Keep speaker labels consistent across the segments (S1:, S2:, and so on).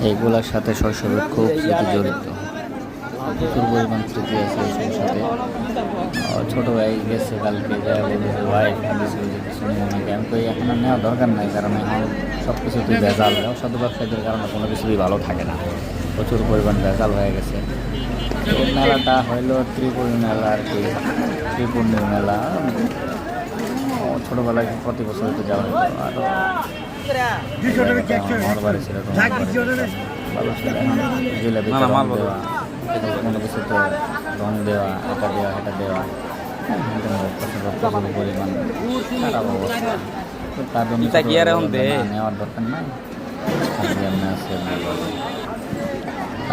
S1: এইগুলোর সাথে শৈশবের খুব স্মৃতি জড়িত, প্রচুর পরিমাণ স্মৃতি আছে এসবের সাথে। ছোট ভাই গেছে কালকে, যা বলতেছে ভাই কিছু নিয়ে নাকি, আমি কই এখন আর নেওয়ার দরকার নাই, কারণ এখন সব কিছুতেই ভেজাল, সাধু ব্যবসায়ীদের কারণে কোনো কিছুই ভালো থাকে না, প্রচুর পরিমাণ ভেজাল হয়ে গেছে। এই মেলাটা হইলো ত্রিপুরী মেলা আর কি, ত্রিপুর্ণির মেলা। ছোটোবেলায় প্রতি বছর তো যাওয়া হতো, আরও আমার বাড়ি ছিল ভালো ছিল। জিলাপি রং দেওয়া, কোনো কিছুতে রং দেওয়া, এটা দেওয়া এটা দেওয়া, প্রচুর পরিমাণ খারাপ অবস্থা। তো তার জন্য নেওয়ার দরকার নাই,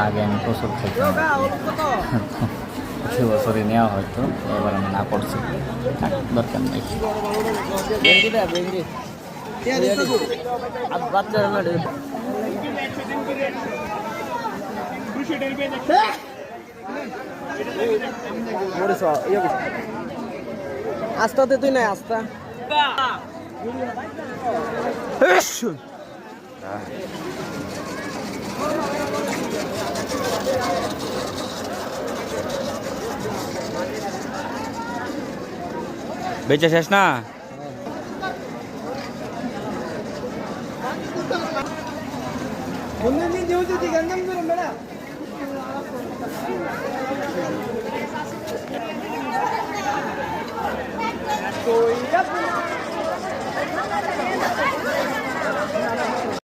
S1: আগে আমি প্রচুর খেতাম, কিছু বছরই নেওয়া হয়তো, এবার আমি না করছি, দরকার নেই।
S2: আস্তাতে তুই নাই আস্তা
S3: বেচে শেষ না?
S2: कोई